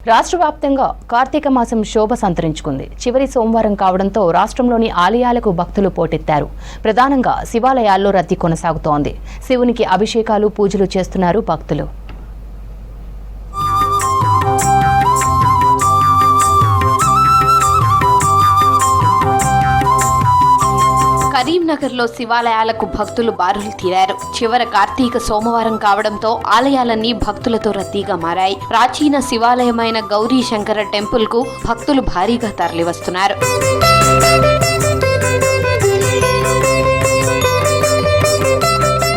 రాష్ట్ర వ్యాప్తంగా కార్తీక మాసం శోభ సంతరించుకుంది. చివరి సోమవారం కావడంతో రాష్ట్రంలోని ఆలయాలకు భక్తులు పోటెత్తారు. ప్రధానంగా శివాలయాల్లో రద్దీ కొనసాగుతోంది. శివునికి అభిషేకాలు, పూజలు చేస్తున్నారు భక్తులు. కరీంనగర్లో శివాలయాలకు భక్తులు బారులు తీరారు. చివర కార్తీక సోమవారం కావడంతో ఆలయాలన్నీ భక్తులతో రద్దీగా మారాయి. ప్రాచీన శివాలయమైన గౌరీ శంకర టెంపుల్ కు భక్తులు భారీగా తరలివస్తున్నారు.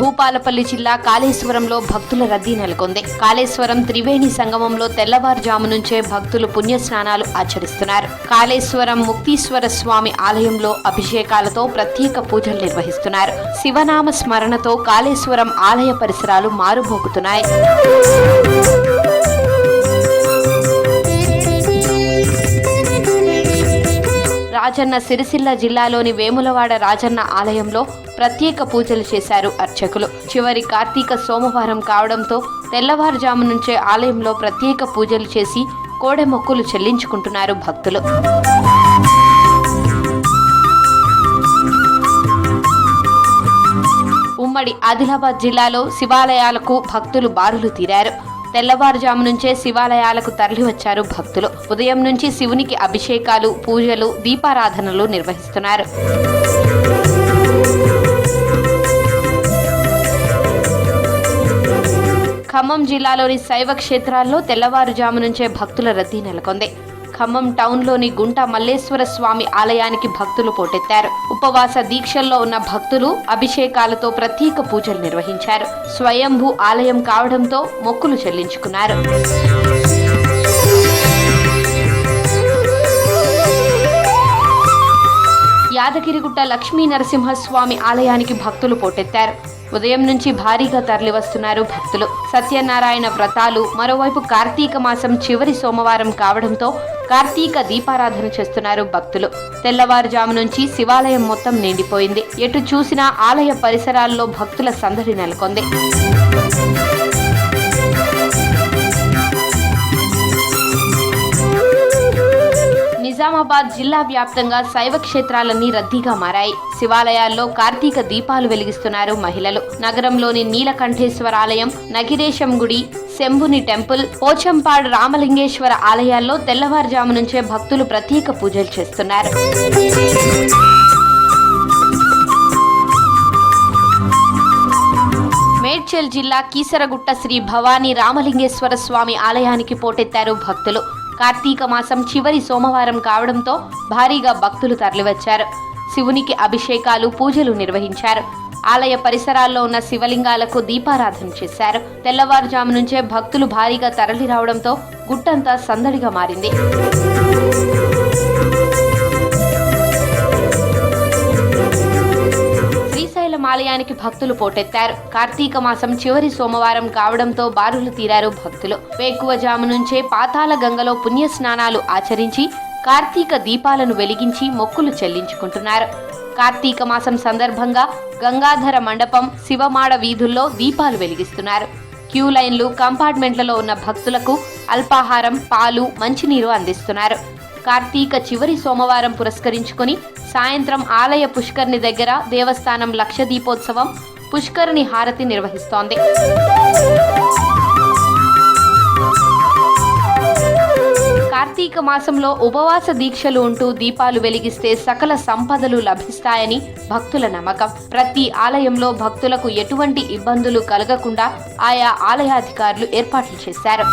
భూపాలపల్లి జిల్లా కాళేశ్వరంలో భక్తుల రద్దీ నెలకొంది. కాళేశ్వరం త్రివేణి సంగమంలో తెల్లవారుజాము నుంచే భక్తులు పుణ్యస్నానాలు ఆచరిస్తున్నారు. కాళేశ్వరం ముక్తీశ్వర స్వామి ఆలయంలో అభిషేకాలతో ప్రత్యేక పూజలు నిర్వహిస్తున్నారు. శివనామ స్మరణతో కాళేశ్వరం ఆలయ పరిసరాలు మారుమోగుతున్నాయి. రాజన్న సిరిసిల్ల జిల్లాలోని వేములవాడ రాజన్న ఆలయంలో ప్రత్యేక పూజలు చేశారు అర్చకులు. చివరి కార్తీక సోమవారం కావడంతో తెల్లవారుజాము నుంచే ఆలయంలో ప్రత్యేక పూజలు చేసి కోడె మొక్కులు చెల్లించుకుంటున్నారు భక్తులు. ఉమ్మడి ఆదిలాబాద్ జిల్లాలో శివాలయాలకు భక్తులు బారులు తీరారు. తెల్లవారుజాము నుంచే శివాలయాలకు తరలివచ్చారు భక్తులు. ఉదయం నుంచి శివునికి అభిషేకాలు, పూజలు, దీపారాధనలు నిర్వహిస్తున్నారు. ఖమ్మం జిల్లాలోని శైవ క్షేత్రాల్లో తెల్లవారుజాము నుంచే భక్తుల రద్దీ నెలకొంది. ఖమ్మం టౌన్లోని గుంట మల్లేశ్వర స్వామి ఆలయానికి భక్తులు పోటెత్తారు. ఉపవాస దీక్షల్లో ఉన్న భక్తులు అభిషేకాలతో ప్రత్యేక పూజలు నిర్వహించారు. స్వయంభూ ఆలయం కావడంతో మొక్కులు చెల్లించుకున్నారు. యాదగిరిగుట్ట లక్ష్మీ నరసింహస్వామి ఆలయానికి భక్తులు పోటెత్తారు. ఉదయం నుంచి భారీగా తరలివస్తున్నారు భక్తులు. సత్యనారాయణ వ్రతాలు, మరోవైపు కార్తీక మాసం చివరి సోమవారం కావడంతో కార్తీక దీపారాధన చేస్తున్నారు భక్తులు. తెల్లవారుజాము నుంచి శివాలయం మొత్తం నిండిపోయింది. ఎటు చూసినా ఆలయ పరిసరాల్లో భక్తుల సందడి నెలకొంది. నిజామాబాద్ జిల్లా వ్యాప్తంగా శైవ క్షేత్రాలన్నీ రద్దీగా మారాయి. శివాలయాల్లో కార్తీక దీపాలు వెలిగిస్తున్నారు మహిళలు. నగరంలోని నీలకంఠేశ్వర ఆలయం, నగిరేశం గుడి, శంభుని టెంపుల్, పోచంపాడు రామలింగేశ్వర ఆలయాల్లో తెల్లవారుజాము నుంచే భక్తులు ప్రత్యేక పూజలు చేస్తున్నారు. మేడ్చల్ జిల్లా కీసరగుట్ట శ్రీ భవానీ రామలింగేశ్వర స్వామి ఆలయానికి పోటెత్తారు భక్తులు. కార్తీక మాసం చివరి సోమవారం కావడంతో భారీగా భక్తులు తరలివచ్చారు. శివునికి అభిషేకాలు, పూజలు నిర్వహించారు. ఆలయ పరిసరాల్లో ఉన్న శివలింగాలకు దీపారాధన చేశారు. తెల్లవారుజాము నుంచే భక్తులు భారీగా తరలి రావడంతో గుట్టంతా సందడిగా మారింది. ఆలయానికి భక్తులు పోటెత్తారు. కార్తీక మాసం చివరి సోమవారం కావడంతో బారులు తీరారు భక్తులు. వేకువజాము నుంచే పాతాళ గంగలో పుణ్యస్నానాలు ఆచరించి కార్తీక దీపాలను వెలిగించి మొక్కులు చెల్లించుకుంటున్నారు. కార్తీక మాసం సందర్భంగా గంగాధర మండపం, శివమాడ వీధుల్లో దీపాలు వెలిగిస్తున్నారు. క్యూ లైన్లు, కంపార్ట్మెంట్లలో ఉన్న భక్తులకు అల్పాహారం, పాలు, మంచినీరు అందిస్తున్నారు. కార్తీక చివరి సోమవారం పురస్కరించుకుని సాయంత్రం ఆలయ పుష్కరిణి దగ్గర దేవస్థానం లక్ష దీపోత్సవం, పుష్కరిణి హారతి నిర్వహిస్తోంది. కార్తీక మాసంలో ఉపవాస దీక్షలు ఉంటూ దీపాలు వెలిగిస్తే సకల సంపదలు లభిస్తాయని భక్తుల నమ్మకం. ప్రతి ఆలయంలో భక్తులకు ఎటువంటి ఇబ్బందులు కలగకుండా ఆయా ఆలయాధికారులు ఏర్పాట్లు చేశారు.